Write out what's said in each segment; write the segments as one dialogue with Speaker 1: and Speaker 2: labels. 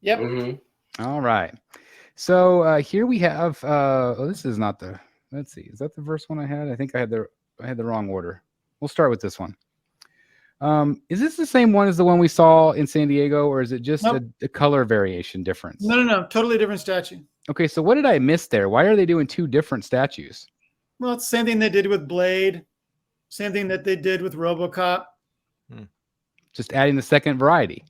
Speaker 1: Yep.
Speaker 2: All right. So here we have. Oh, this is not the. Let's see. Is that the first one I had? I think I had the wrong order. We'll start with this one. Is this the same one as the one we saw in San Diego, or is it just a color variation difference?
Speaker 1: No. Totally different statue.
Speaker 2: Okay, so what did I miss there? Why are they doing two different statues?
Speaker 1: Well, it's the same thing they did with Blade. Same thing that they did with RoboCop.
Speaker 2: Just adding the second variety.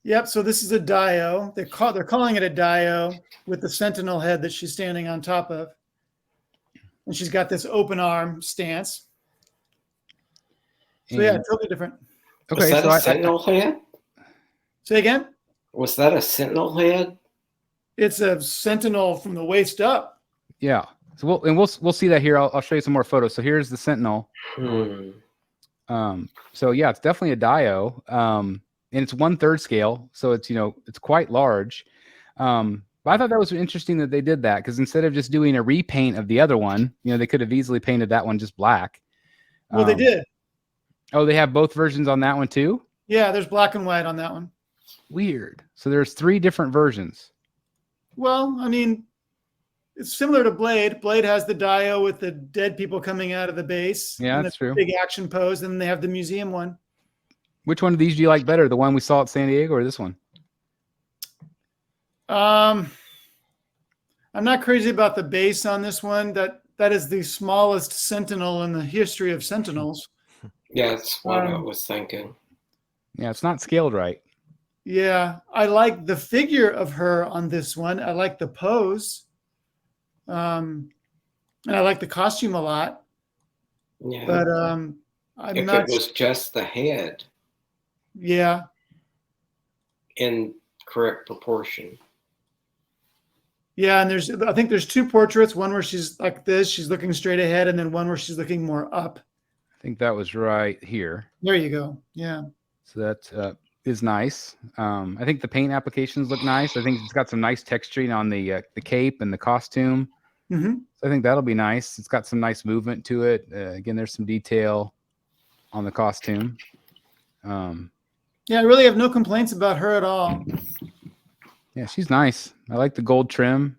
Speaker 1: Yep. So this is a Dio. They're calling it a Dio with the Sentinel head that she's standing on top of, and she's got this open arm stance. So yeah, totally different.
Speaker 3: Okay, was that a Sentinel head?
Speaker 1: Say again?
Speaker 3: Was that a Sentinel head?
Speaker 1: It's a Sentinel from the waist up.
Speaker 2: Yeah. So we'll see that here. I'll show you some more photos. So here's the Sentinel. So yeah, it's definitely a Dio. And it's 1/3 scale, so it's it's quite large. But I thought that was interesting that they did that, because instead of just doing a repaint of the other one, they could have easily painted that one just black.
Speaker 1: Well, they did.
Speaker 2: Oh, they have both versions on that one too?
Speaker 1: Yeah, there's black and white on that one.
Speaker 2: Weird. So there's 3 different versions.
Speaker 1: Well, I mean, it's similar to Blade. Blade has the Dio with the dead people coming out of the base.
Speaker 2: Yeah, that's true.
Speaker 1: Big action pose. And then they have the museum one.
Speaker 2: Which one of these do you like better? The one we saw at San Diego or this one?
Speaker 1: I'm not crazy about the base on this one. That is the smallest Sentinel in the history of Sentinels.
Speaker 3: Yeah, that's what I was thinking.
Speaker 2: Yeah, it's not scaled right.
Speaker 1: Yeah, I like the figure of her on this one. I like the pose. And I like the costume a lot.
Speaker 3: Yeah.
Speaker 1: But
Speaker 3: if it was just the head.
Speaker 1: Yeah.
Speaker 3: In correct proportion.
Speaker 1: Yeah, and I think there's 2 portraits. One where she's like this, she's looking straight ahead, and then one where she's looking more up.
Speaker 2: I think that was right here.
Speaker 1: There you go. Yeah. So
Speaker 2: that is nice. I think the paint applications look nice. I think it's got some nice texturing on the cape and the costume.
Speaker 1: Mm-hmm.
Speaker 2: So I think that'll be nice. It's got some nice movement to it. Again, there's some detail on the costume.
Speaker 1: Yeah, I really have no complaints about her at all.
Speaker 2: Yeah, she's nice. I like the gold trim.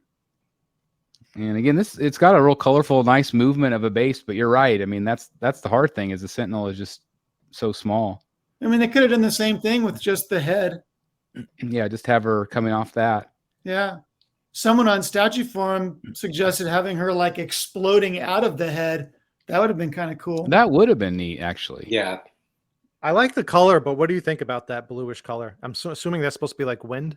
Speaker 2: And again, it's got a real colorful, nice movement of a base, but you're right. I mean, that's the hard thing, is the Sentinel is just so small.
Speaker 1: I mean, they could have done the same thing with just the head.
Speaker 2: Yeah, just have her coming off that.
Speaker 1: Yeah. Someone on Statue Forum suggested having her like exploding out of the head. That would have been kind of cool.
Speaker 2: That would have been neat, actually.
Speaker 3: Yeah.
Speaker 4: I like the color, but what do you think about that bluish color? I'm assuming that's supposed to be like wind.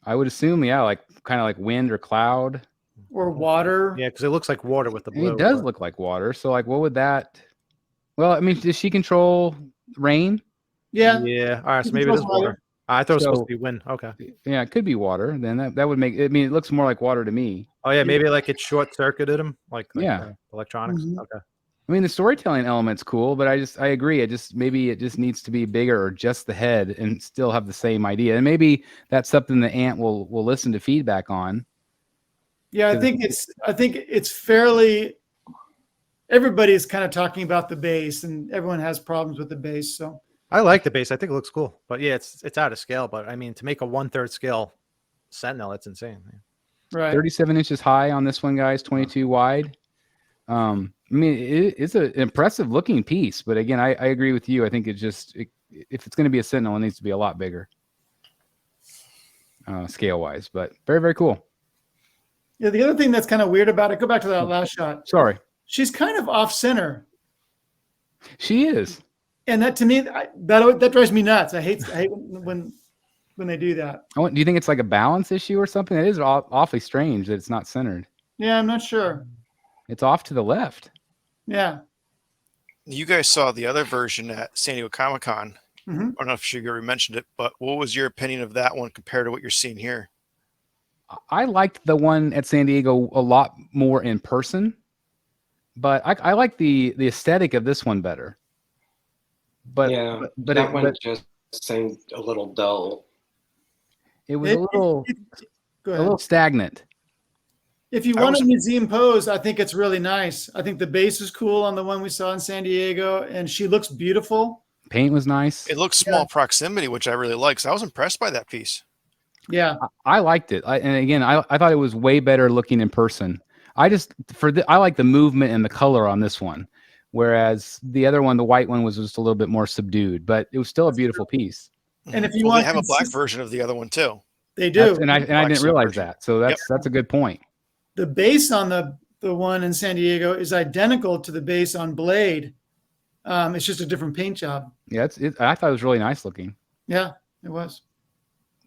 Speaker 2: I would assume, yeah, like kind of like wind or cloud.
Speaker 1: Or water.
Speaker 4: Yeah, because it looks like water with the blue.
Speaker 2: It does look like water. So like, what would that... Well, I mean, does she control rain?
Speaker 1: Yeah.
Speaker 4: Yeah. All right, so maybe it is water. I thought it was supposed to be wind. Okay.
Speaker 2: Yeah, it could be water. Then that would make... I mean, it looks more like water to me.
Speaker 4: Oh, yeah, maybe like it short-circuited him, like
Speaker 2: yeah,
Speaker 4: electronics.
Speaker 1: Mm-hmm.
Speaker 4: Okay.
Speaker 2: I mean, the storytelling element's cool, but I agree. Maybe it just needs to be bigger, or just the head, and still have the same idea. And maybe that's something the Ant will listen to feedback on.
Speaker 1: Yeah, I think it's fairly. Everybody's kind of talking about the base, and everyone has problems with the base. So
Speaker 4: I like the base. I think it looks cool, but yeah, it's out of scale. But I mean, to make a 1/3 scale Sentinel, that's insane. Man.
Speaker 1: Right.
Speaker 2: 37 inches high on this one, guys. 22 wide. I mean, it's an impressive looking piece, but again, I agree with you. I think if it's going to be a Sentinel, it needs to be a lot bigger, scale wise. But very, very cool.
Speaker 1: Yeah, the other thing that's kind of weird about it. Go back to that last shot.
Speaker 2: Sorry.
Speaker 1: She's kind of off center.
Speaker 2: She is.
Speaker 1: And that, to me, that drives me nuts. I hate when they do that.
Speaker 2: Do you think it's like a balance issue or something? It is awfully strange that it's not centered.
Speaker 1: Yeah, I'm not sure.
Speaker 2: It's off to the left.
Speaker 1: Yeah.
Speaker 5: You guys saw the other version at San Diego Comic-Con.
Speaker 1: Mm-hmm.
Speaker 5: I don't know if Sugar mentioned it, but what was your opinion of that one compared to what you're seeing here?
Speaker 2: I liked the one at San Diego a lot more in person, but I like the aesthetic of this one better. But
Speaker 3: yeah, but that one just seemed a little dull.
Speaker 2: It was a little stagnant.
Speaker 1: If you want a museum pose, I think it's really nice. I think the base is cool on the one we saw in San Diego, and she looks beautiful.
Speaker 2: Paint was nice.
Speaker 5: It looks small proximity, which I really like. So I was impressed by that piece.
Speaker 1: Yeah.
Speaker 2: I liked it. And again, I thought it was way better looking in person. I like the movement and the color on this one, whereas the other one, the white one, was just a little bit more subdued, but it was still a beautiful piece.
Speaker 1: And if you
Speaker 5: Well,
Speaker 1: want,
Speaker 5: they have a black version of the other one too.
Speaker 1: they do.
Speaker 2: And I
Speaker 5: Black
Speaker 2: didn't realize
Speaker 5: version.
Speaker 2: that. So that's a good point.
Speaker 1: The base on the one in San Diego is identical to the base on Blade. It's just a different paint job.
Speaker 2: Yeah, I thought it was really nice looking.
Speaker 1: Yeah, it was.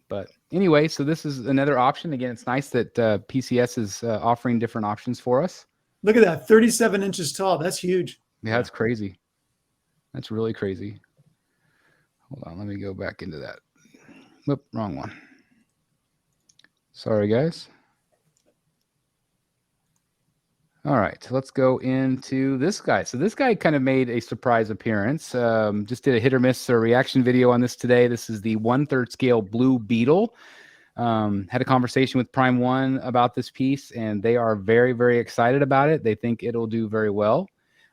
Speaker 2: But anyway, so this is another option. Again, it's nice that PCS is offering different options for us.
Speaker 1: Look at that, 37 inches tall. That's huge.
Speaker 2: Yeah, that's crazy. That's really crazy. Hold on, let me go back into that. Whoop, wrong one. Sorry, guys. All right, let's go into this guy. So this guy kind of made a surprise appearance. Just did a hit or miss reaction video on this today. This is the 1/3 scale blue Beetle. Had a conversation with Prime One about this piece, and they are very, very excited about it. They think it'll do very well,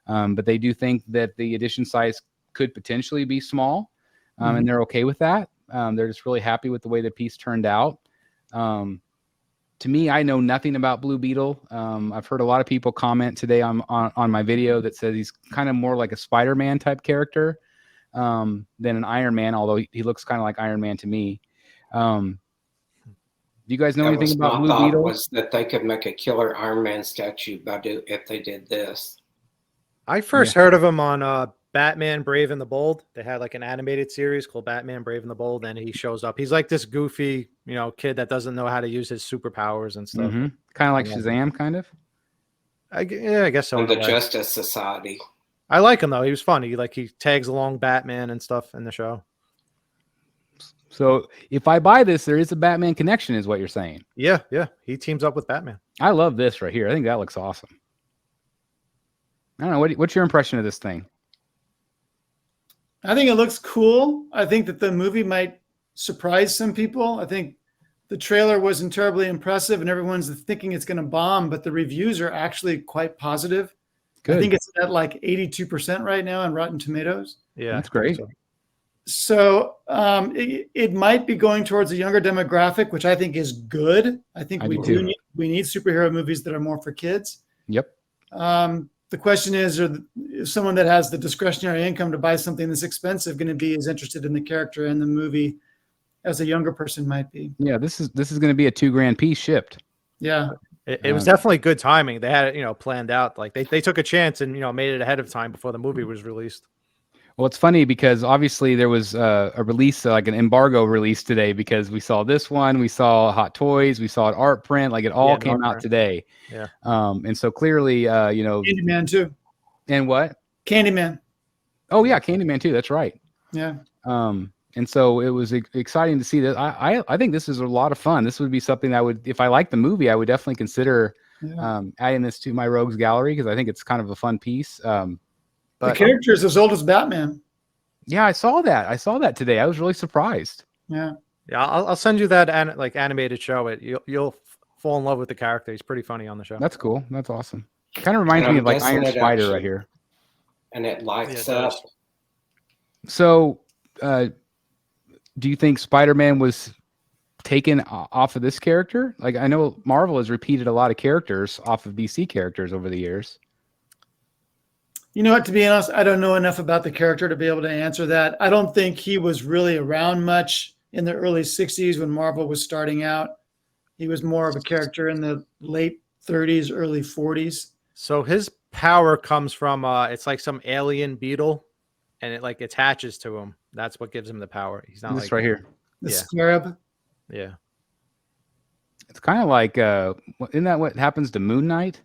Speaker 2: but they do think that the edition size could potentially be small, and they're okay with that. They're just really happy with the way the piece turned out. To me, I know nothing about Blue Beetle. I've heard a lot of people comment today on my video that says he's kind of more like a Spider-Man type character than an Iron Man, although he looks kind of like Iron Man to me. Do you guys know anything about Blue Beetle?
Speaker 3: Was that they could make a killer Iron Man statue if they did this.
Speaker 4: I first heard of him on Batman Brave and the Bold. They had like an animated series called Batman Brave and the Bold, and he shows up. He's like this goofy, kid that doesn't know how to use his superpowers and stuff.
Speaker 2: Kind of like Shazam, kind of.
Speaker 4: I guess so.
Speaker 3: And the Justice Society.
Speaker 4: I like him though. He was funny. He tags along Batman and stuff in the show.
Speaker 2: So if I buy this, there is a Batman connection, is what you're saying.
Speaker 4: Yeah. He teams up with Batman.
Speaker 2: I love this right here. I think that looks awesome. I don't know. What's your impression of this thing?
Speaker 1: I think it looks cool. I think that the movie might surprise some people. I think the trailer wasn't terribly impressive and everyone's thinking it's going to bomb, but the reviews are actually quite positive.
Speaker 2: Good.
Speaker 1: I think it's at like 82% right now on Rotten Tomatoes.
Speaker 4: Yeah,
Speaker 2: that's great.
Speaker 1: So it might be going towards a younger demographic, which I think is good. I think we need superhero movies that are more for kids.
Speaker 2: Yep.
Speaker 1: The question is someone that has the discretionary income to buy something this expensive going to be as interested in the character and the movie as a younger person might be?
Speaker 2: Yeah, this is going to be a $2,000 piece shipped.
Speaker 1: Yeah.
Speaker 4: It was definitely good timing. They had it, planned out. Like they took a chance and, made it ahead of time before the movie was released.
Speaker 2: Well, it's funny because obviously there was a release, like an embargo release today, because we saw this one, we saw Hot Toys, we saw an art print, like it all came out today.
Speaker 4: Yeah.
Speaker 2: And so clearly,
Speaker 1: Candyman too.
Speaker 2: And what?
Speaker 1: Candyman.
Speaker 2: Oh yeah, Candyman too. That's right.
Speaker 1: Yeah.
Speaker 2: And so it was exciting to see that. I think this is a lot of fun. This would be something that if I like the movie, I would definitely consider adding this to my Rogues gallery, because I think it's kind of a fun piece.
Speaker 1: The character is as old as Batman.
Speaker 2: Yeah, I saw that. I saw that today. I was really surprised.
Speaker 1: Yeah.
Speaker 4: Yeah, I'll send you that animated show. You'll fall in love with the character. He's pretty funny on the show.
Speaker 2: That's cool. That's awesome. Kind of reminds me of like Iron Spider right here.
Speaker 3: And it lights up.
Speaker 2: So, do you think Spider-Man was taken off of this character? Like, I know Marvel has repeated a lot of characters off of DC characters over the years.
Speaker 1: You know what, to be honest, I don't know enough about the character to be able to answer that. I don't think he was really around much in the early 60s when Marvel was starting out. He was more of a character in the late 30s, early 40s.
Speaker 4: So his power comes from it's like some alien beetle, and it like attaches to him. That's what gives him the power. He's not
Speaker 2: this
Speaker 4: like
Speaker 2: right here.
Speaker 1: The scarab.
Speaker 4: Yeah.
Speaker 2: It's kind of like isn't that what happens to Moon Knight?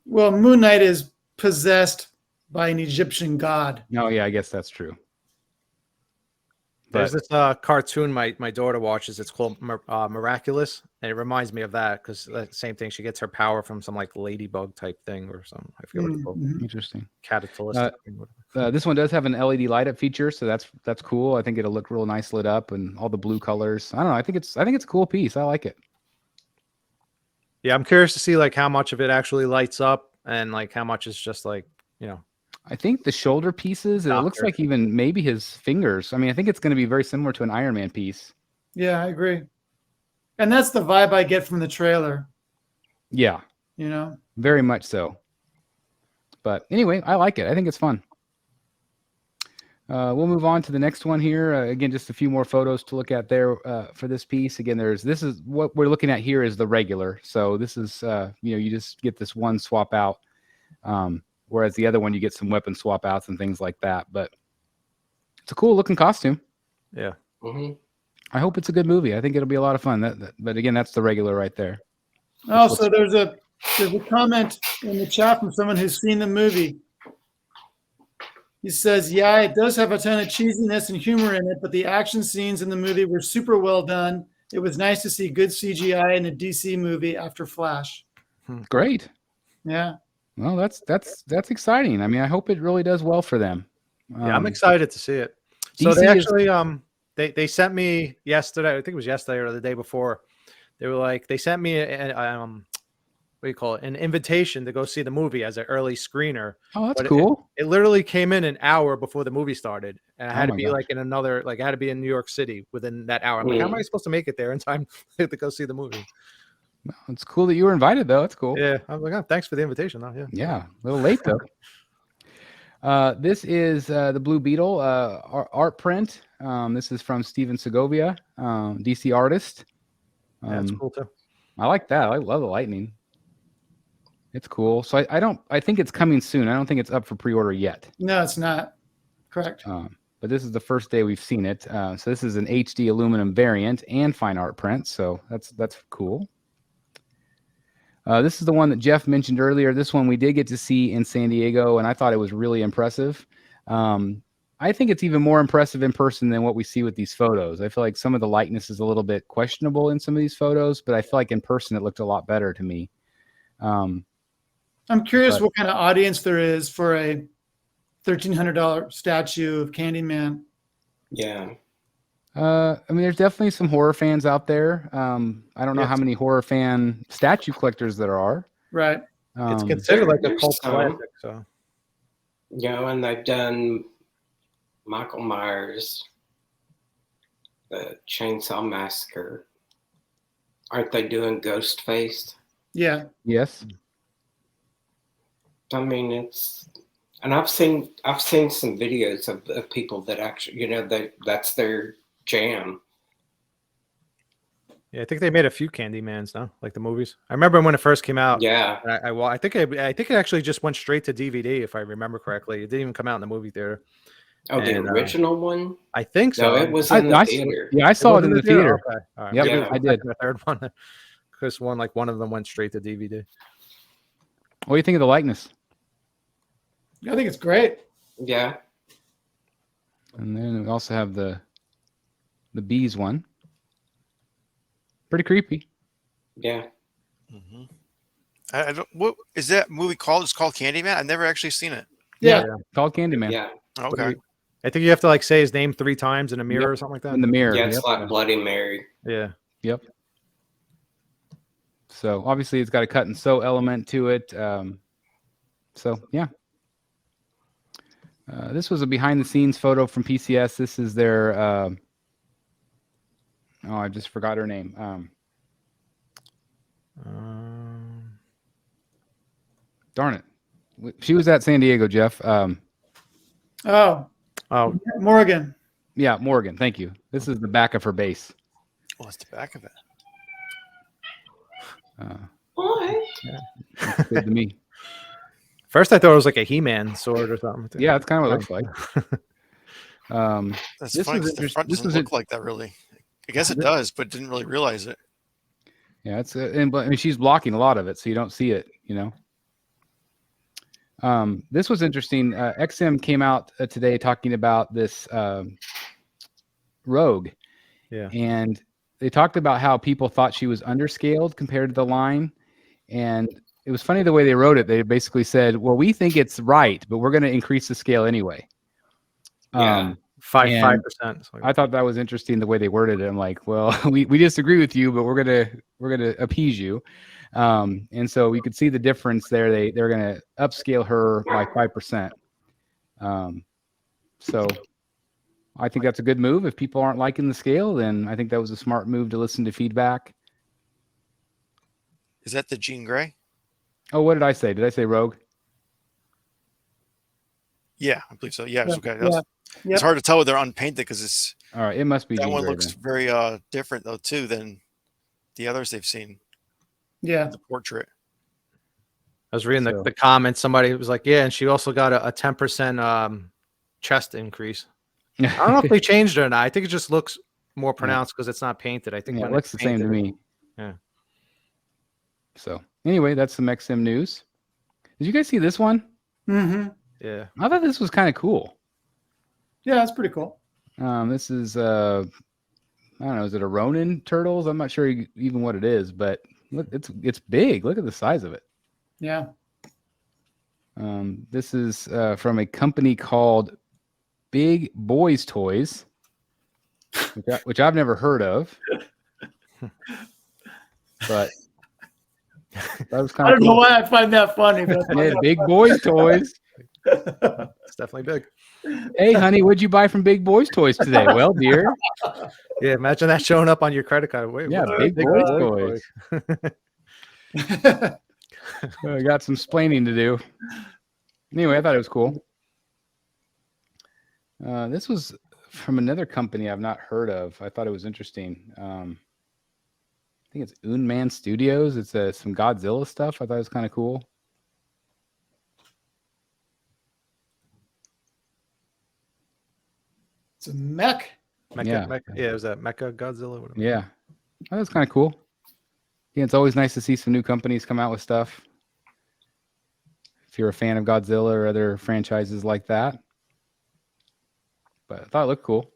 Speaker 1: Well, Moon Knight is possessed by an Egyptian god.
Speaker 2: No, yeah, I guess that's true.
Speaker 4: There's this cartoon my daughter watches. It's called Miraculous, and it reminds me of that because the same thing. She gets her power from some like ladybug type thing or something. I forget what it's called.
Speaker 2: Interesting.
Speaker 4: Caterpillar.
Speaker 2: This one does have an LED light up feature, so that's cool. I think it'll look real nice lit up and all the blue colors. I don't know. I think it's a cool piece. I like it.
Speaker 4: Yeah, I'm curious to see like how much of it actually lights up and like how much is just like
Speaker 2: I think the shoulder pieces. It looks
Speaker 4: Doctor.
Speaker 2: like even maybe his fingers. I mean, I think it's going to be very similar to an Iron Man piece.
Speaker 1: Yeah, I agree. And that's the vibe I get from the trailer.
Speaker 2: Yeah,
Speaker 1: You know.
Speaker 2: very much so. But anyway, I like it. I think it's fun. We'll move on to the next one here. Again, just a few more photos to look at there for this piece. Again, this is what we're looking at here is the regular. So this is, you just get this one swap out, whereas the other one you get some weapon swap outs and things like that. But it's a cool looking costume.
Speaker 4: Yeah.
Speaker 3: Mm-hmm.
Speaker 2: I hope it's a good movie. I think it'll be a lot of fun. But again, that's the regular right there.
Speaker 1: Also, there's a comment in the chat from someone who's seen the movie. He says, yeah, it does have a ton of cheesiness and humor in it, but the action scenes in the movie were super well done. It was nice to see good CGI in a DC movie after Flash.
Speaker 2: Great.
Speaker 1: Yeah.
Speaker 2: Well, that's exciting. I mean, I hope it really does well for them.
Speaker 4: Yeah, I'm excited to see it. So
Speaker 2: DC
Speaker 4: they actually they sent me yesterday. I think it was yesterday or the day before. They were like, they sent me what do you call it? An invitation to go see the movie as an early screener.
Speaker 2: Oh, that's
Speaker 4: But
Speaker 2: cool.
Speaker 4: It literally came in an hour before the movie started, and I
Speaker 2: Oh
Speaker 4: had to
Speaker 2: my
Speaker 4: be
Speaker 2: gosh.
Speaker 4: like in another, like I had to be in New York City within that hour. I'm like, how am I supposed to make it there in time to go see the movie?
Speaker 2: Well, it's cool that you were invited, though. That's cool.
Speaker 4: Yeah, I was like, oh, thanks for the invitation. Though. Yeah,
Speaker 2: Yeah, a little late though. This is the Blue Beetle art print. This is from Steven Segovia, DC artist.
Speaker 4: That's cool too.
Speaker 2: I like that. I love the lightning. It's cool. So I think it's coming soon. I don't think it's up for pre-order yet.
Speaker 1: No, it's not. Correct.
Speaker 2: But this is the first day we've seen it. So this is an HD aluminum variant and fine art print. So that's cool. This is the one that Jeff mentioned earlier. This one we did get to see in San Diego, and I thought it was really impressive. I think it's even more impressive in person than what we see with these photos. I feel like some of the likeness is a little bit questionable in some of these photos, but I feel like in person it looked a lot better to me.
Speaker 1: I'm curious what kind of audience there is for a $1,300 statue of Candyman.
Speaker 3: Yeah.
Speaker 2: I mean, there's definitely some horror fans out there. I don't know how many horror fan statue collectors there are.
Speaker 1: Right.
Speaker 4: It's considered like a
Speaker 3: there's
Speaker 4: cult
Speaker 3: some.
Speaker 4: classic. So
Speaker 3: And they've done Michael Myers, the Chainsaw Massacre. Aren't they doing Ghostface?
Speaker 1: Yeah.
Speaker 2: Yes.
Speaker 3: I mean, and I've seen some videos of people that actually, that's their jam.
Speaker 4: yeah, I think they made a few Candymans now, like the movies. I remember when it first came out.
Speaker 3: Yeah.
Speaker 4: And I think it actually just went straight to DVD, if I remember correctly. It didn't even come out in the movie theater.
Speaker 3: Oh, the
Speaker 4: And,
Speaker 3: original one?
Speaker 4: I think so.
Speaker 3: No, it was in the theater.
Speaker 2: Yeah, I saw it in the theater.
Speaker 4: Okay. All right.
Speaker 2: Yep,
Speaker 3: Yeah.
Speaker 2: I did.
Speaker 4: The third one, because one of them went straight to DVD.
Speaker 2: What do you think of the likeness?
Speaker 1: I think it's great.
Speaker 3: Yeah.
Speaker 2: And then we also have the bees one. Pretty creepy.
Speaker 3: Yeah.
Speaker 5: Mm-hmm. I don't. What is that movie called? It's called Candyman. I've never actually seen it.
Speaker 1: Yeah.
Speaker 2: Called Candyman.
Speaker 3: Yeah.
Speaker 5: Okay.
Speaker 4: I think you have to like say his name 3 times in a mirror or something like that.
Speaker 2: In the mirror.
Speaker 3: Yeah, it's
Speaker 2: Yep.
Speaker 3: like Bloody Mary.
Speaker 4: Yeah.
Speaker 2: Yep. So obviously it's got a cut and sew element to it. So yeah. This was a behind the scenes photo from PCS. This is their I just forgot her name. Darn it. She was at San Diego, Jeff.
Speaker 1: Oh, Morgan.
Speaker 2: Yeah, Morgan. Thank you. This is the back of her base.
Speaker 5: Oh, it's the back of it.
Speaker 3: What?
Speaker 2: Looks good to me.
Speaker 4: First, I thought it was like a He-Man sword or something.
Speaker 2: Yeah, that's kind of what it looks like.
Speaker 5: That's
Speaker 2: This
Speaker 5: funny.
Speaker 2: was
Speaker 5: 'Cause the front
Speaker 2: this
Speaker 5: doesn't
Speaker 2: was
Speaker 5: look like that really. I guess it does, but didn't really realize it.
Speaker 2: Yeah, but I mean, she's blocking a lot of it, so you don't see it. This was interesting. XM came out today talking about this Rogue.
Speaker 4: Yeah.
Speaker 2: And they talked about how people thought she was underscaled compared to the line. And it was funny the way they wrote it. They basically said, well, we think it's right, but we're going to increase the scale anyway.
Speaker 3: Yeah.
Speaker 4: 5%.
Speaker 2: I thought that was interesting the way they worded it. I'm like, well, we disagree with you, but we're gonna appease you. And so we could see the difference there. They're gonna upscale her by 5%. So I think that's a good move. If people aren't liking the scale, then I think that was a smart move to listen to feedback.
Speaker 5: Is that the Jean Grey?
Speaker 2: Oh, what did I say? Did I say Rogue?
Speaker 5: Yeah, I believe so. Yeah, it's okay.
Speaker 1: Yeah.
Speaker 5: It's
Speaker 1: Yep.
Speaker 5: hard to tell when they're unpainted because it's
Speaker 2: All right, it must be
Speaker 5: that
Speaker 2: Jean
Speaker 5: one
Speaker 2: Grey
Speaker 5: looks
Speaker 2: then.
Speaker 5: very different though too than the others they've seen.
Speaker 1: Yeah.
Speaker 5: The portrait.
Speaker 4: I was reading
Speaker 2: So-
Speaker 4: the comments. Somebody was like, "Yeah," and she also got a 10% chest increase. I don't know if they changed it or not. I think it just looks more pronounced because it's not painted. I think
Speaker 2: Yeah,
Speaker 4: when
Speaker 2: it looks
Speaker 4: it's
Speaker 2: the same to
Speaker 4: painted,
Speaker 2: me.
Speaker 4: Yeah.
Speaker 2: So anyway, that's some XM news. Did you guys see this one?
Speaker 1: Mm-hmm.
Speaker 4: Yeah.
Speaker 2: I thought this was kind of cool.
Speaker 1: Yeah, that's pretty cool.
Speaker 2: This is I don't know, is it a Ronin Turtles? I'm not sure even what it is, but look, it's big. Look at the size of it.
Speaker 1: Yeah.
Speaker 2: This is from a company called Big Boys Toys, which I've never heard of. But that was kind
Speaker 1: I
Speaker 2: of
Speaker 1: don't know
Speaker 2: cool.
Speaker 1: why I find that funny, but I
Speaker 2: Yeah,
Speaker 1: find
Speaker 2: Big Boys Toys.
Speaker 1: that
Speaker 4: It's definitely big.
Speaker 2: Hey, honey, what'd you buy from Big Boys Toys today? Well, dear,
Speaker 4: Yeah, imagine that showing up on your credit card. Wait,
Speaker 2: yeah,
Speaker 4: what's
Speaker 2: Big
Speaker 4: Big
Speaker 2: Boys
Speaker 4: Boy
Speaker 2: Toys.
Speaker 1: funny.
Speaker 2: I got some splaining to do. Anyway, I thought it was cool. This was from another company I've not heard of. I thought it was interesting. I think it's Unman Studios. It's some Godzilla stuff. I thought it was kind of cool.
Speaker 1: It's a mech.
Speaker 2: Yeah.
Speaker 4: Yeah, it was that Mecha Godzilla. Whatever.
Speaker 2: Yeah, that was kind of cool. Yeah, it's always nice to see some new companies come out with stuff. If you're a fan of Godzilla or other franchises like that. But I thought it looked cool.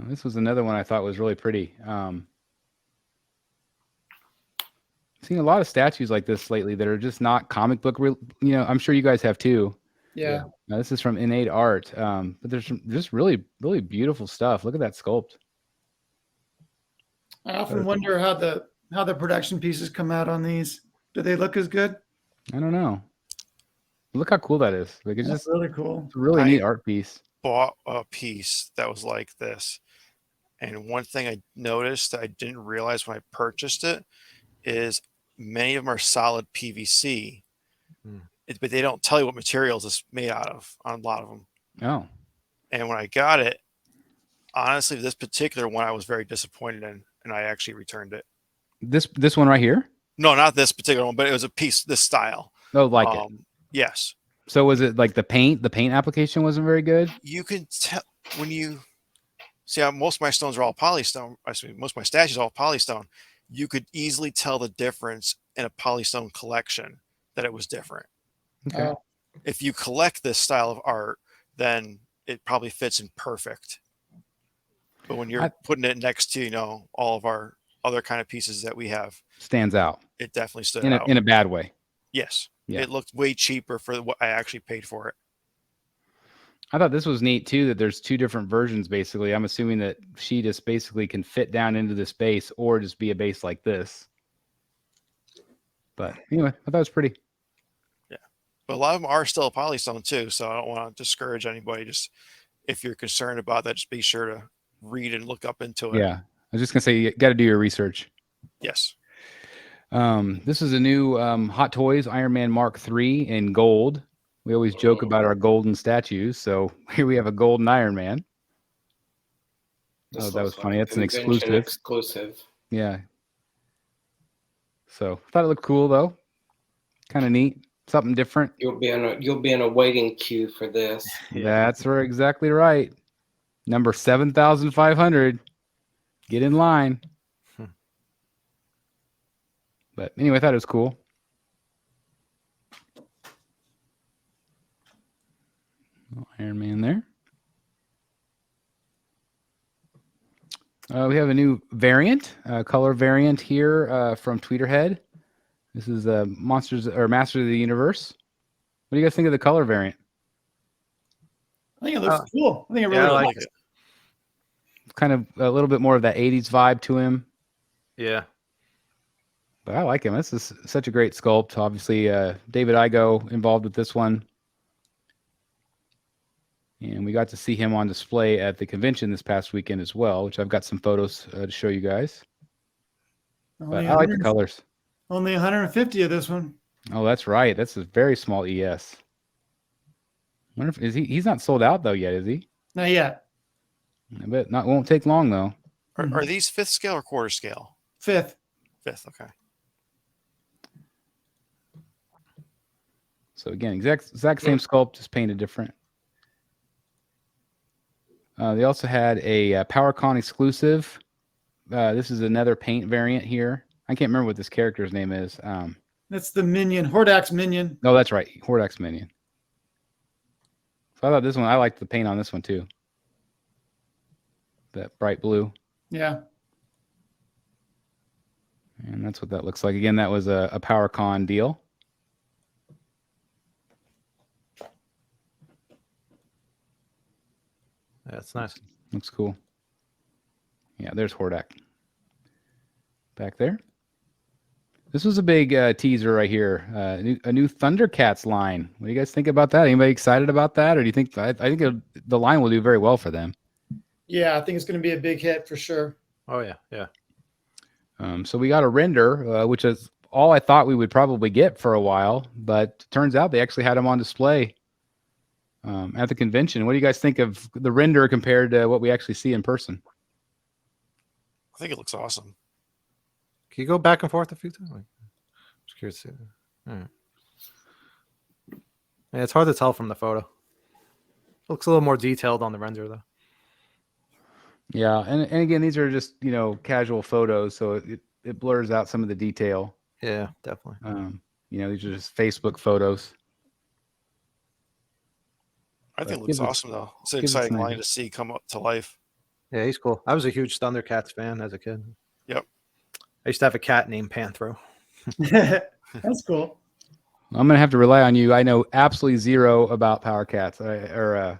Speaker 2: This was another one I thought was really pretty. Seen a lot of statues like this lately that are just not comic book. I'm sure you guys have too.
Speaker 1: Yeah.
Speaker 2: Now, this is from Innate Art, but there's some just really, really beautiful stuff. Look at that sculpt.
Speaker 1: I often wonder how the production pieces come out on these. Do they look as good?
Speaker 2: I don't know. Look how cool that is. Like it's
Speaker 1: That's
Speaker 2: just
Speaker 1: really cool.
Speaker 2: it's a really neat art piece.
Speaker 5: Bought a piece that was like this, and one thing I noticed that I didn't realize when I purchased it is many of them are solid PVC, but they don't tell you what materials it's made out of on a lot of them.
Speaker 2: Oh,
Speaker 5: And when I got it, honestly, this particular one I was very disappointed in, and I actually returned it.
Speaker 2: this one right here.
Speaker 5: No, not this particular one, but it was a piece this style.
Speaker 2: Oh, like it.
Speaker 5: Yes.
Speaker 2: So was it like the paint? The paint application wasn't very good.
Speaker 5: You can tell when you see how most of my stones are all polystone. Most of my statues are all polystone. You could easily tell the difference in a polystone collection that it was different.
Speaker 2: Okay.
Speaker 5: If you collect this style of art, then it probably fits in perfect. But when you're putting it next to, all of our other kind of pieces that we have,
Speaker 2: Stands out
Speaker 5: it definitely stood
Speaker 2: in
Speaker 5: out.
Speaker 2: a bad way.
Speaker 5: Yes.
Speaker 2: Yeah.
Speaker 5: It looked way cheaper for what I actually paid for it.
Speaker 2: I thought this was neat too, that there's two different versions basically. I'm assuming that she just basically can fit down into this base or just be a base like this. But anyway, I thought it was pretty.
Speaker 5: Yeah. But a lot of them are still polystone too, so I don't want to discourage anybody. Just if you're concerned about that, just be sure to read and look up into it.
Speaker 2: Yeah. I was just going to say, you got to do your research.
Speaker 5: Yes.
Speaker 2: This is a new Hot Toys Iron Man Mark III in gold. We always joke about our golden statues. So here we have a golden Iron Man.
Speaker 3: This
Speaker 2: That was
Speaker 3: looks
Speaker 2: funny.
Speaker 3: like
Speaker 2: That's an
Speaker 3: convention
Speaker 2: exclusive.
Speaker 3: exclusive.
Speaker 2: Yeah. So thought it looked cool though. Kind of neat. Something different.
Speaker 3: You'll be in a waiting queue for this.
Speaker 2: That's exactly right. Number 7,500. Get in line. But anyway, I thought it was cool. Iron Man there. We have a new variant, color variant here from Tweeterhead. This is Masters of the Universe. What do you guys think of the color variant?
Speaker 1: I think it looks cool. I think it
Speaker 4: Yeah,
Speaker 1: really
Speaker 4: I like
Speaker 1: looks
Speaker 4: it.
Speaker 2: Kind of a little bit more of that 80s vibe to him.
Speaker 4: Yeah.
Speaker 2: But I like him. This is such a great sculpt. Obviously, David Igo involved with this one. And we got to see him on display at the convention this past weekend as well, which I've got some photos to show you guys. But I like the colors.
Speaker 1: Only 150 of this one.
Speaker 2: Oh, that's right. That's a very small ES. Wonder if he's not sold out though yet, is he?
Speaker 1: Not yet.
Speaker 2: I bet not. Won't take long though.
Speaker 5: Are these 5th scale or quarter scale?
Speaker 1: 5th.
Speaker 5: 5th, okay.
Speaker 2: So again, exact same sculpt, just painted different. They also had a PowerCon exclusive. This is another paint variant here. I can't remember what this character's name is.
Speaker 1: That's the minion, Hordax minion.
Speaker 2: No, that's right, Hordax minion. So I thought this one, I liked the paint on this one too. That bright blue.
Speaker 1: Yeah.
Speaker 2: And that's what that looks like. Again, that was a PowerCon deal.
Speaker 4: That's nice.
Speaker 2: Looks cool. Yeah, there's Hordak back there. This was a big teaser right here. A new Thundercats line. What do you guys think about that? Anybody excited about that, or do you think I think the line will do very well for them?
Speaker 1: Yeah, I think it's going to be a big hit for sure.
Speaker 4: Oh yeah, yeah.
Speaker 2: So we got a render, which is all I thought we would probably get for a while, but turns out they actually had them on display at the convention. What do you guys think of the render compared to what we actually see in person?
Speaker 5: I think it looks awesome.
Speaker 4: Can you go back and forth a few times? Just curious to see. All right. Yeah, it's hard to tell from the photo. Looks a little more detailed on the render though.
Speaker 2: Yeah, and again, these are just casual photos, so it blurs out some of the detail.
Speaker 4: Yeah, definitely.
Speaker 2: These are just Facebook photos.
Speaker 5: I think it looks awesome though. It's an exciting line to see come up to life.
Speaker 4: Yeah, he's cool. I was a huge Thundercats fan as a kid.
Speaker 5: Yep.
Speaker 4: I used to have a cat named Panthro.
Speaker 1: That's cool.
Speaker 2: I'm gonna have to rely on you. I know absolutely zero about Power Cats or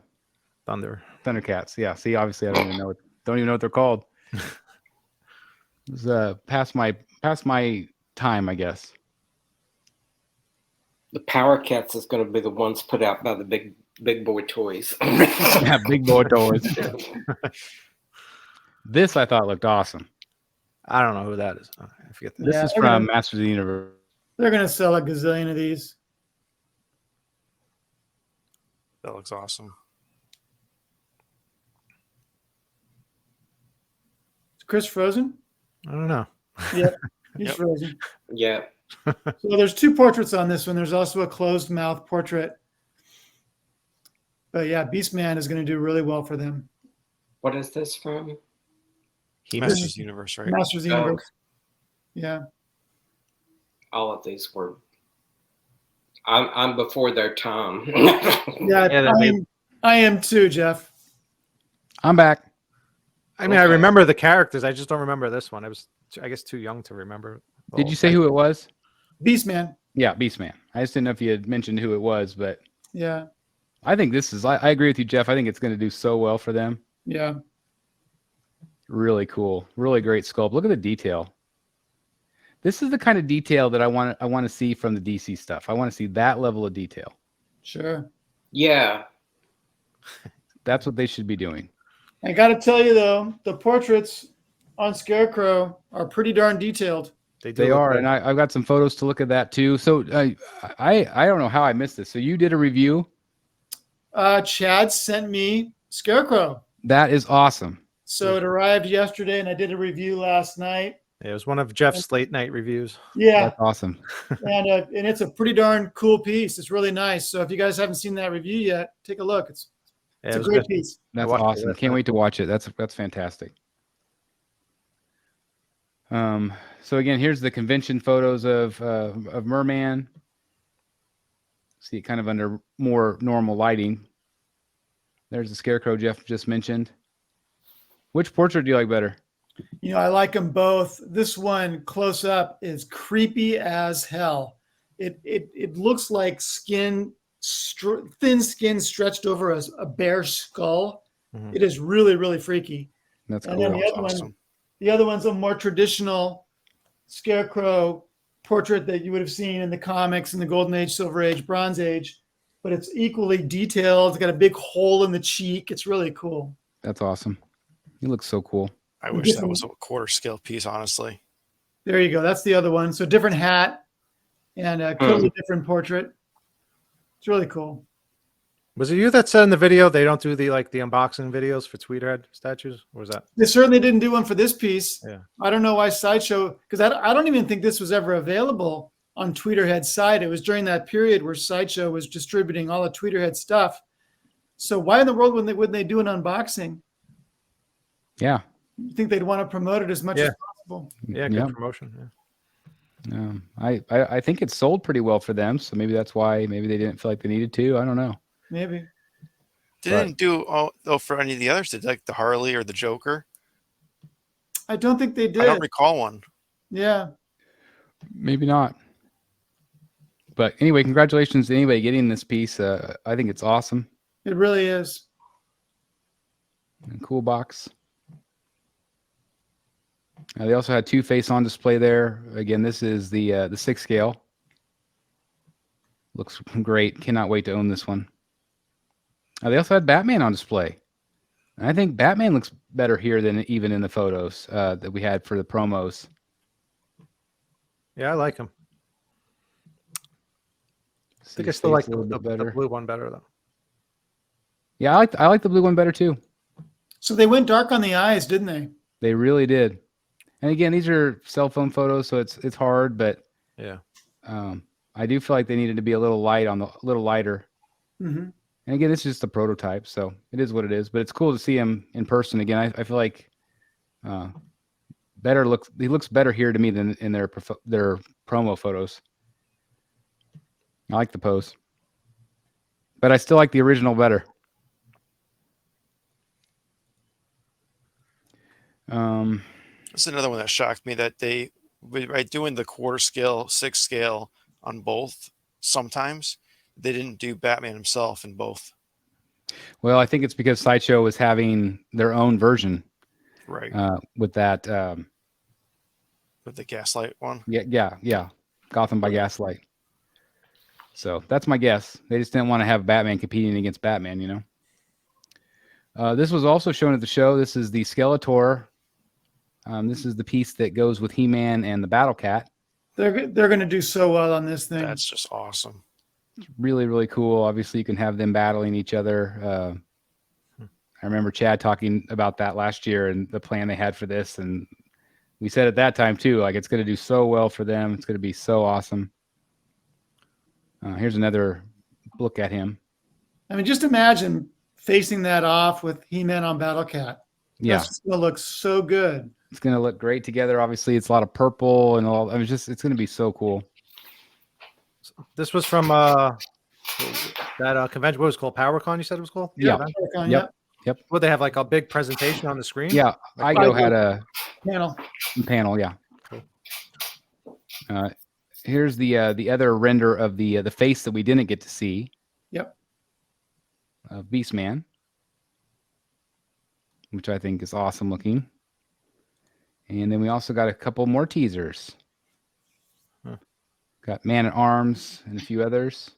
Speaker 2: Thundercats. Yeah. See, obviously, I don't even know what they're called. It's past my time, I guess.
Speaker 3: The Power Cats is going to be the ones put out by the big boy toys.
Speaker 2: Yeah, big boy toys. This I thought looked awesome.
Speaker 4: I don't know who that is. I forget that.
Speaker 2: This is from Masters of the Universe.
Speaker 1: They're going to sell a gazillion of these.
Speaker 5: That looks awesome.
Speaker 1: Is Chris frozen?
Speaker 4: I don't know.
Speaker 1: Yep, he's frozen.
Speaker 3: Yeah.
Speaker 1: So there's 2 portraits on this one. There's also a closed mouth portrait. But yeah, Beast Man is going to do really well for them.
Speaker 3: What is this from?
Speaker 5: Masters of the Universe, right?
Speaker 1: Masters of the Universe. Yeah.
Speaker 3: All of these were. I'm before their time.
Speaker 1: Yeah, I am too, Jeff.
Speaker 2: I'm back.
Speaker 4: I mean, I remember the characters. I just don't remember this one. I was, I guess, too young to remember.
Speaker 2: Did you say who it was?
Speaker 1: Beast Man.
Speaker 2: Yeah, Beast Man. I just didn't know if you had mentioned who it was, but
Speaker 1: yeah,
Speaker 2: I think this is. I agree with you, Jeff. I think it's going to do so well for them.
Speaker 1: Yeah.
Speaker 2: Really cool. Really great sculpt. Look at the detail. This is the kind of detail that I want to see from the DC stuff. I want to see that level of detail.
Speaker 1: Sure.
Speaker 3: Yeah.
Speaker 2: That's what they should be doing.
Speaker 1: I got to tell you though, the portraits on Scarecrow are pretty darn detailed.
Speaker 2: They are, and I've got some photos to look at that too. So I don't know how I missed this. So you did a review.
Speaker 1: Chad sent me Scarecrow.
Speaker 2: That is awesome.
Speaker 1: So it arrived yesterday, and I did a review last night.
Speaker 4: It was one of Jeff's late night reviews.
Speaker 1: Yeah,
Speaker 2: that's awesome.
Speaker 1: and it's a pretty darn cool piece. It's really nice. So if you guys haven't seen that review yet, take a look. It's a great piece.
Speaker 2: That's awesome. Can't wait to watch it. That's fantastic. So again, here's the convention photos of Merman. See it kind of under more normal lighting. There's the Scarecrow Jeff just mentioned. Which portrait do you like better?
Speaker 1: I like them both. This one close up is creepy as hell. It looks like thin skin stretched over a bear skull. Mm-hmm. It is really, really freaky.
Speaker 2: That's
Speaker 1: and
Speaker 2: cool.
Speaker 1: then the other one's a more traditional Scarecrow portrait that you would have seen in the comics in the Golden Age, Silver Age, Bronze Age, but it's equally detailed. It's got a big hole in the cheek. It's really cool.
Speaker 2: That's awesome. He looks so cool.
Speaker 5: I wish that was a quarter scale piece, honestly.
Speaker 1: There you go. That's the other one. So different hat and a totally different portrait. It's really cool.
Speaker 4: Was it you that said in the video they don't do the unboxing videos for Tweeterhead statues? Or was that?
Speaker 1: They certainly didn't do one for this piece.
Speaker 4: Yeah.
Speaker 1: I don't know why Sideshow, because I don't even think this was ever available on Tweeterhead's site. It was during that period where Sideshow was distributing all the Tweeterhead stuff. So why in the world wouldn't they do an unboxing?
Speaker 2: Yeah.
Speaker 1: You think they'd want to promote it as much as possible?
Speaker 4: Yeah, good promotion. Yeah.
Speaker 2: I think it sold pretty well for them, so maybe that's why maybe they didn't feel like they needed to. I don't know.
Speaker 1: Maybe.
Speaker 5: They didn't do for any of the others, did like the Harley or the Joker?
Speaker 1: I don't think they did.
Speaker 5: I don't recall one.
Speaker 1: Yeah.
Speaker 2: Maybe not. But anyway, congratulations to anybody getting this piece. I think it's awesome.
Speaker 1: It really is.
Speaker 2: And cool box. They also had Two-Face on display there. Again, this is the 6 scale. Looks great. Cannot wait to own this one. They also had Batman on display. And I think Batman looks better here than even in the photos that we had for the promos.
Speaker 4: Yeah, I like him. I think I still like the blue one better though.
Speaker 2: Yeah, I like the blue one better too.
Speaker 1: So they went dark on the eyes, didn't they?
Speaker 2: They really did. And again, these are cell phone photos, so it's hard, but
Speaker 4: yeah,
Speaker 2: I do feel like they needed to be a little lighter.
Speaker 1: Mm-hmm.
Speaker 2: And again, it's just a prototype, so it is what it is. But it's cool to see him in person again. I feel like he looks better here to me than in their promo photos. I like the pose, but I still like the original better.
Speaker 5: This is another one that shocked me that they, by doing the quarter scale, 6 scale on both, sometimes they didn't do Batman himself in both.
Speaker 2: Well, I think it's because Sideshow was having their own version,
Speaker 5: right?
Speaker 2: With that,
Speaker 5: with the Gaslight one.
Speaker 2: Yeah. Gotham by Gaslight. So that's my guess. They just didn't want to have Batman competing against Batman, you know. This was also shown at the show. This is the Skeletor. This is the piece that goes with He-Man and the Battle Cat.
Speaker 1: They're going to do so well on this thing.
Speaker 5: That's just awesome.
Speaker 2: It's really, really cool. Obviously, you can have them battling each other. I remember Chad talking about that last year and the plan they had for this. And we said at that time, too, like it's going to do so well for them. It's going to be so awesome. Here's another look at him.
Speaker 1: I mean, just imagine facing that off with He-Man on Battle Cat.
Speaker 2: Yeah.
Speaker 1: That's going to look so good.
Speaker 2: It's going to look great together. Obviously, it's a lot of purple and all. I mean, it's going to be so cool.
Speaker 4: This was from that convention. What was it called? PowerCon, you said it was called?
Speaker 2: Yeah.
Speaker 1: PowerCon,
Speaker 2: Yep.
Speaker 4: Well, they have like a big presentation on the screen?
Speaker 2: Yeah. Igo had a
Speaker 1: panel.
Speaker 2: Yeah. Cool. Here's the other render of the face that we didn't get to see.
Speaker 1: Yep.
Speaker 2: Beast Man, which I think is awesome looking. And then we also got a couple more teasers. Got Man at Arms and a few others.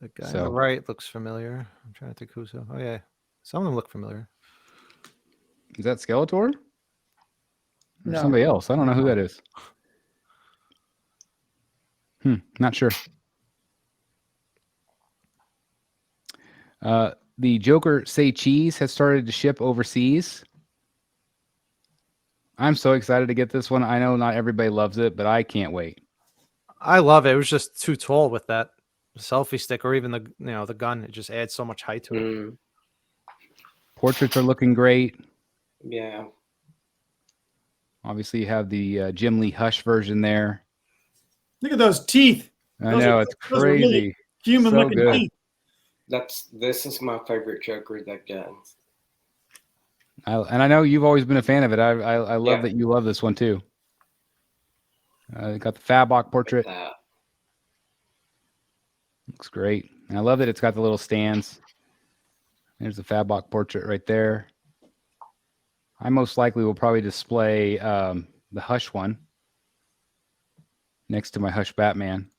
Speaker 4: The guy on the right looks familiar. I'm trying to think who's. Oh yeah, some of them look familiar.
Speaker 2: Is that Skeletor? Or
Speaker 1: No.
Speaker 2: somebody else? I don't know who that is. Not sure. The Joker Say Cheese has started to ship overseas. I'm so excited to get this one. I know not everybody loves it, but I can't wait.
Speaker 4: I love it. It was just too tall with that selfie stick, or even the gun. It just adds so much height to it.
Speaker 2: Portraits are looking great.
Speaker 3: Yeah.
Speaker 2: Obviously, you have the Jim Lee Hush version there.
Speaker 1: Look at those teeth.
Speaker 2: I know, it's crazy.
Speaker 1: Really human-looking teeth.
Speaker 3: This is my favorite Joker they've done.
Speaker 2: And I know you've always been a fan of it. I love that you love this one too. Got the Fabok portrait. Looks great. And I love that it's got the little stands. There's the Fabok portrait right there. I most likely will probably display the Hush one. next to my Hush Batman.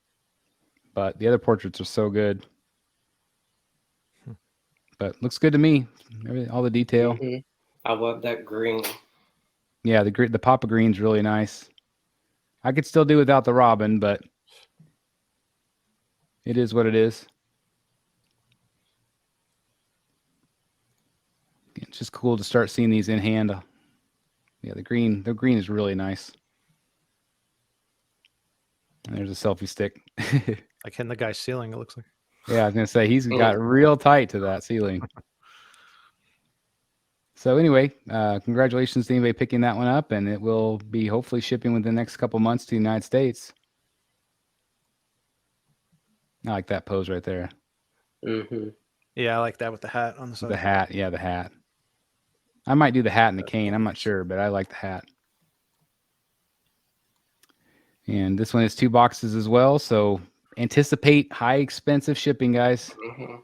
Speaker 2: But the other portraits are so good. But looks good to me. All the detail.
Speaker 3: Mhm. I love that green.
Speaker 2: Yeah, the Papa Green's really nice. I could still do without the Robin, but it is what it is. It's just cool to start seeing these in hand. Yeah, the green is really nice. And there's a selfie stick.
Speaker 4: Like hitting the guy's ceiling, it looks like.
Speaker 2: Yeah, I was gonna say he's got real tight to that ceiling. So anyway, congratulations to anybody picking that one up, and it will be hopefully shipping within the next couple months to the United States. I like that pose right there.
Speaker 3: Mm-hmm.
Speaker 4: Yeah, I like that with the hat on the side.
Speaker 2: The hat, yeah, the hat. I might do the hat and the cane. I'm not sure, but I like the hat. And this one is 2 boxes as well, so anticipate high expensive shipping, guys.
Speaker 3: Mm-hmm.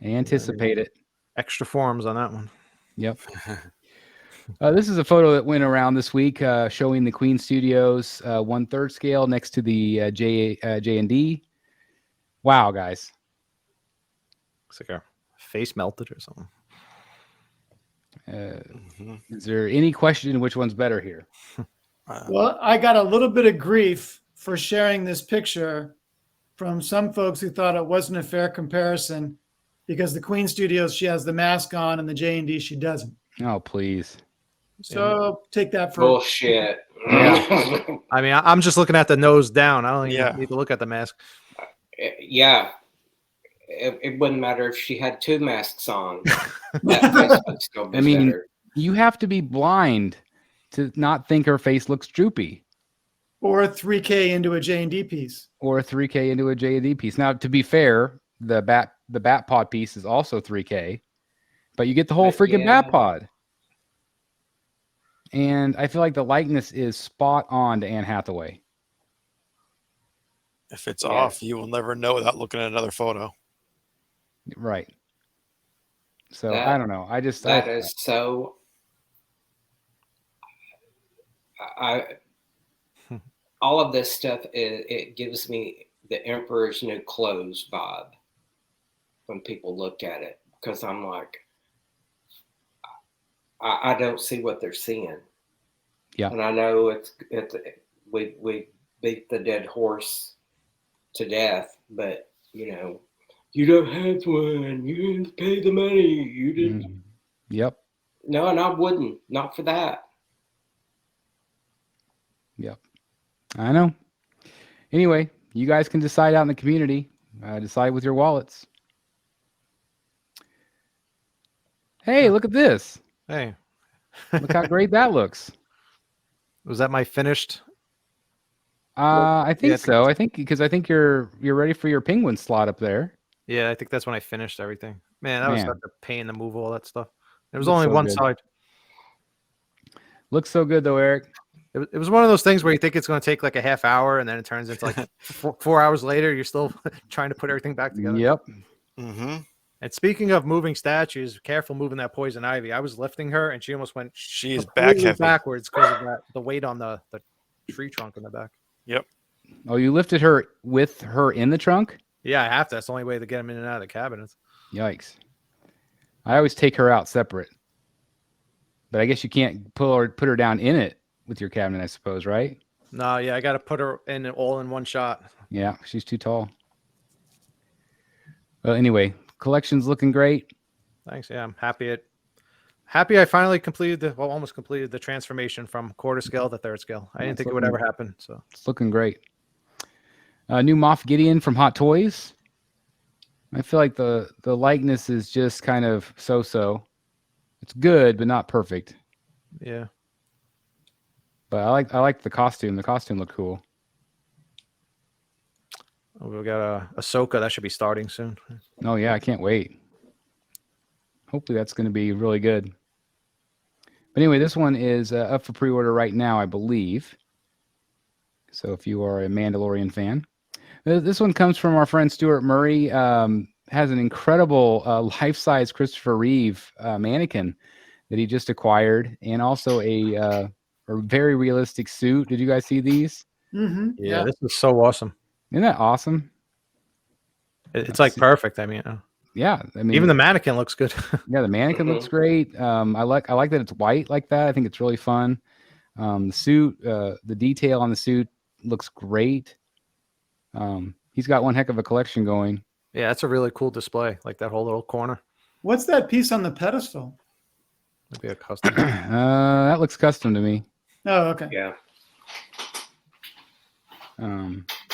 Speaker 2: Anticipate it.
Speaker 4: Extra forms on that one.
Speaker 2: Yep. This is a photo that went around this week showing the Queen Studios 1/3 scale next to the J&D. Wow, guys.
Speaker 4: Looks like our face melted or something.
Speaker 2: Is there any question which one's better here?
Speaker 1: Well, I got a little bit of grief for sharing this picture from some folks who thought it wasn't a fair comparison because the Queen Studios, she has the mask on and the J&D, she doesn't.
Speaker 2: Oh, please.
Speaker 1: So take that for
Speaker 3: Bullshit.
Speaker 2: Yeah.
Speaker 4: I mean, I'm just looking at the nose down. I don't even
Speaker 5: Yeah.
Speaker 4: need to look at the mask.
Speaker 3: Yeah. It wouldn't matter if she had 2 masks on. That face would still be
Speaker 2: I mean,
Speaker 3: better.
Speaker 2: you have to be blind to not think her face looks droopy.
Speaker 1: or a 3K into a J&D piece.
Speaker 2: Or a 3K into a J&D piece. Now, to be fair, the bat pod piece is also 3K, but you get the whole freaking
Speaker 3: Yeah.
Speaker 2: bat pod. And I feel like the likeness is spot on to Anne Hathaway.
Speaker 5: If it's
Speaker 3: Yeah.
Speaker 5: off, you will never know without looking at another photo.
Speaker 2: Right. So
Speaker 3: That-
Speaker 2: I don't know.
Speaker 3: That is so. All of this stuff it gives me the Emperor's New Clothes vibe when people look at it, because I'm like, I don't see what they're seeing.
Speaker 2: Yeah.
Speaker 3: And I know we beat the dead horse to death, but you don't have one. You didn't pay the money. You didn't.
Speaker 2: Yep.
Speaker 3: No, and I wouldn't. Not for that.
Speaker 2: Yep. I know. Anyway, you guys can decide out in the community. Decide with your wallets. Hey, look at this.
Speaker 4: Hey,
Speaker 2: Look how great that looks.
Speaker 4: was that my finished?
Speaker 2: I think
Speaker 4: Yeah, I think
Speaker 2: so. I think you're ready for your penguin slot up there.
Speaker 4: Yeah, I think that's when I finished everything. Man, that was
Speaker 2: Man.
Speaker 4: such a pain to move all that stuff. There was
Speaker 2: Looks
Speaker 4: only
Speaker 2: so
Speaker 4: one
Speaker 2: good.
Speaker 4: side.
Speaker 2: Looks so good though, Eric.
Speaker 4: It was one of those things where you think it's going to take like a half hour, and then it turns into like 4 hours later. You're still trying to put everything back together.
Speaker 2: Yep.
Speaker 5: Mm-hmm.
Speaker 4: And speaking of moving statues, careful moving that poison ivy. I was lifting her, and she almost went
Speaker 5: She is back
Speaker 4: completely
Speaker 5: heavy.
Speaker 4: backwards because of the weight on the tree trunk in the back.
Speaker 2: Oh, you lifted her with her in the trunk?
Speaker 4: Yeah, I have to. That's the only way to get them in and out of the cabinets.
Speaker 2: Yikes. I always take her out separate. But I guess you can't put her down in it with your cabinet, I suppose, right?
Speaker 4: No, yeah, I got to put her in all in one shot.
Speaker 2: Yeah, she's too tall. Well, anyway, collection's looking great.
Speaker 4: Thanks. Yeah, I'm happy I finally almost completed the transformation from quarter scale to third scale. I didn't
Speaker 2: That's
Speaker 4: think it would
Speaker 2: looking-
Speaker 4: ever happen. So
Speaker 2: It's looking great. New Moff Gideon from Hot Toys. I feel like the likeness is just kind of so-so. It's good, but not perfect.
Speaker 4: yeah,
Speaker 2: But I like the costume. The costume looked cool.
Speaker 4: we've got a Ahsoka that should be starting soon.
Speaker 2: Oh yeah, I can't wait. Hopefully that's going to be really good. But anyway, this one is up for pre-order right now, I believe. So if you are a Mandalorian fan, this one comes from our friend Stuart Murray. Has an incredible life-size Christopher Reeve mannequin that he just acquired, and also a very realistic suit. Did you guys see these?
Speaker 1: Mm-hmm.
Speaker 4: Yeah, this is so awesome.
Speaker 2: Isn't that awesome?
Speaker 4: It's like perfect. I mean,
Speaker 2: Yeah, I mean,
Speaker 4: even the mannequin looks good.
Speaker 2: yeah, the mannequin looks great. I like that it's white like that. I think it's really fun. The suit, the detail on the suit looks great. He's got one heck of a collection going.
Speaker 4: Yeah, that's a really cool display. Like that whole little corner.
Speaker 1: What's that piece on the pedestal?
Speaker 4: Maybe a custom.
Speaker 2: That looks custom to me.
Speaker 1: Oh, okay.
Speaker 3: Yeah.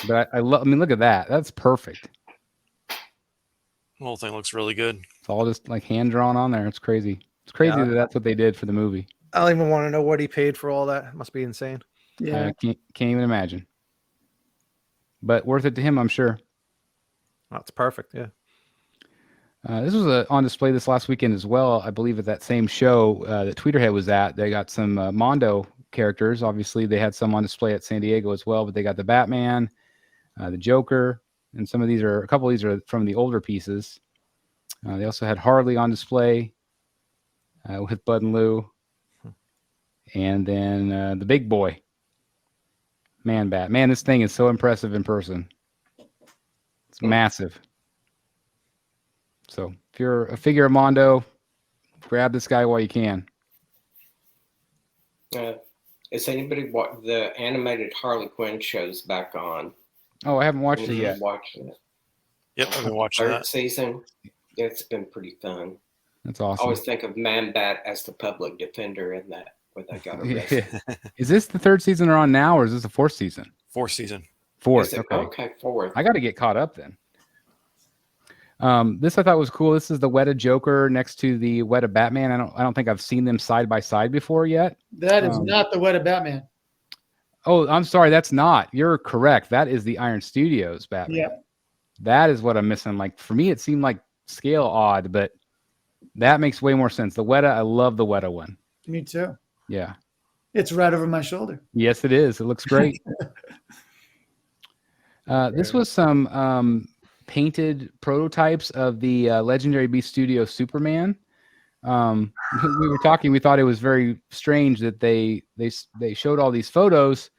Speaker 2: But I love. I mean, look at that. That's perfect.
Speaker 5: The whole thing looks really good.
Speaker 2: It's all just like hand drawn on there. It's crazy. It's crazy that that's what they did for the movie.
Speaker 4: I don't even want to know what he paid for all that. It must be insane.
Speaker 1: Yeah.
Speaker 2: I can't even imagine. But worth it to him, I'm sure.
Speaker 4: Oh, it's perfect. Yeah.
Speaker 2: This was on display this last weekend as well. I believe at that same show that Tweeterhead was at. They got some Mondo characters. Obviously, they had some on display at San Diego as well. But they got the Batman, the Joker, and a couple of these are from the older pieces. They also had Harley on display with Bud and Lou, and then the big boy, Man Bat. Man, this thing is so impressive in person. It's massive. So if you're a figure of Mondo, grab this guy while you can.
Speaker 3: Is anybody the animated Harley Quinn shows back on?
Speaker 2: Oh, I haven't watched it yet.
Speaker 3: Watching it.
Speaker 5: Yep, I've been watching
Speaker 3: Third
Speaker 5: that.
Speaker 3: season. It's been pretty fun.
Speaker 2: That's
Speaker 3: I
Speaker 2: awesome.
Speaker 3: always think of Man Bat as the public defender in that where they got arrested.
Speaker 2: Is this the third season they're on now, or is this the fourth season?
Speaker 5: Fourth season.
Speaker 2: Fourth.
Speaker 3: Is it?
Speaker 2: Okay.
Speaker 3: Okay, fourth.
Speaker 2: I got to get caught up then. This I thought was cool. This is the Weta Joker next to the Weta Batman. I don't think I've seen them side by side before yet.
Speaker 1: That is not the Weta Batman.
Speaker 2: Oh, I'm sorry. That's not. You're correct. That is the Iron Studios Batman.
Speaker 1: Yeah.
Speaker 2: That is what I'm missing. Like for me, it seemed like scale odd, but that makes way more sense. The Weta, I love the Weta one.
Speaker 1: Me too.
Speaker 2: Yeah.
Speaker 1: It's right over my shoulder.
Speaker 2: Yes, it is. It looks great. This was some painted prototypes of the Legendary Beast Studio Superman. We were talking. We thought it was very strange that they showed all these photos,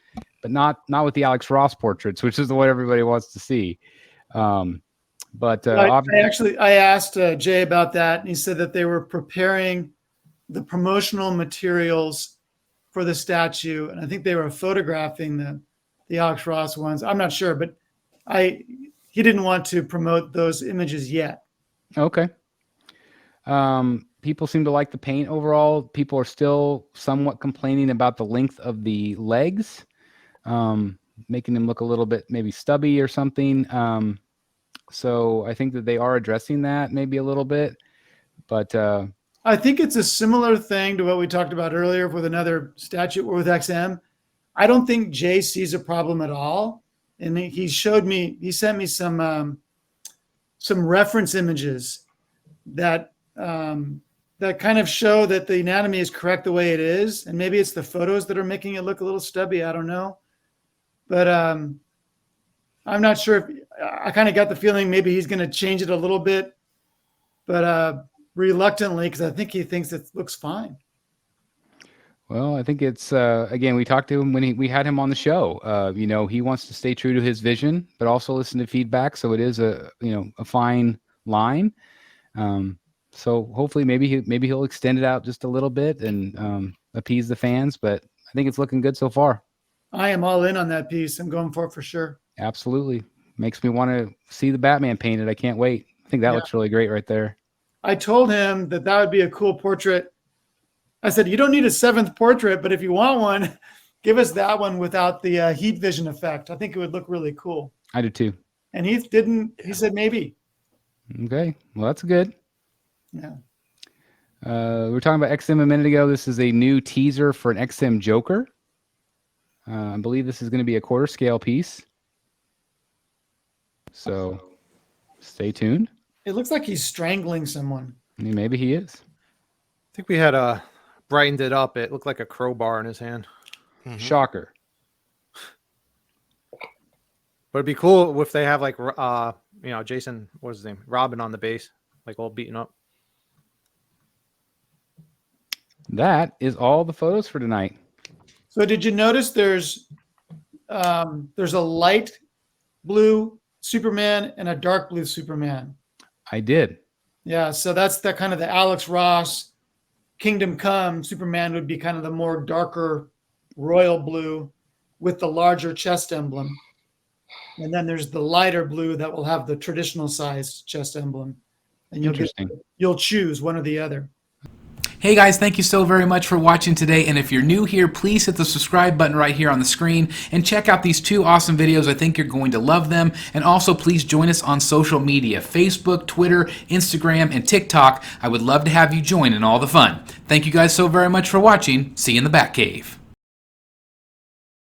Speaker 2: but not with the Alex Ross portraits, which is what everybody wants to see. But
Speaker 1: I asked Jay about that, and he said that they were preparing the promotional materials for the statue, and I think they were photographing the Alex Ross ones. I'm not sure, but he didn't want to promote those images yet.
Speaker 2: Okay. People seem to like the paint overall. People are still somewhat complaining about the length of the legs, making them look a little bit maybe stubby or something. So I think that they are addressing that maybe a little bit, but
Speaker 1: I think it's a similar thing to what we talked about earlier with another statue or with XM. I don't think Jay sees a problem at all. And he sent me some reference images that kind of show that the anatomy is correct the way it is. And maybe it's the photos that are making it look a little stubby. I don't know. But I'm not sure. I kind of got the feeling maybe he's going to change it a little bit, but reluctantly, because I think he thinks it looks fine.
Speaker 2: Well, I think it's again, we talked to him when we had him on the show. He wants to stay true to his vision, but also listen to feedback. So it is a fine line. So hopefully maybe he'll extend it out just a little bit and appease the fans, but I think it's looking good so far.
Speaker 1: I am all in on that piece. I'm going for it for sure.
Speaker 2: Absolutely. Makes me want to see the Batman painted. I can't wait. I think that looks really great right there.
Speaker 1: I told him that would be a cool portrait. I said, you don't need a seventh portrait, but if you want one, give us that one without the heat vision effect. I think it would look really cool.
Speaker 2: I do too.
Speaker 1: And he said maybe.
Speaker 2: Okay. Well, that's good.
Speaker 1: Yeah.
Speaker 2: We were talking about XM a minute ago. This is a new teaser for an XM Joker. I believe this is going to be a quarter scale piece. So stay tuned.
Speaker 1: It looks like he's strangling someone.
Speaker 2: I mean, maybe he is.
Speaker 4: I think we had brightened it up. It looked like a crowbar in his hand.
Speaker 5: Mm-hmm.
Speaker 2: Shocker.
Speaker 4: But it'd be cool if they have like Jason, what's his name? Robin on the base, like all beaten up.
Speaker 2: That is all the photos for tonight.
Speaker 1: So did you notice there's there's a light blue Superman and a dark blue Superman.
Speaker 2: I did.
Speaker 1: Yeah, so that's the kind of the Alex Ross Kingdom Come Superman would be kind of the more darker royal blue with the larger chest emblem. And then there's the lighter blue that will have the traditional size chest emblem. And you'll choose one or the other.
Speaker 6: Hey guys, thank you so very much for watching today, and if you're new here, please hit the subscribe button right here on the screen and check out these 2 awesome videos. I think you're going to love them. And also please join us on social media, Facebook, Twitter, Instagram, and TikTok. I would love to have you join in all the fun. Thank you guys so very much for watching. See you in the Batcave.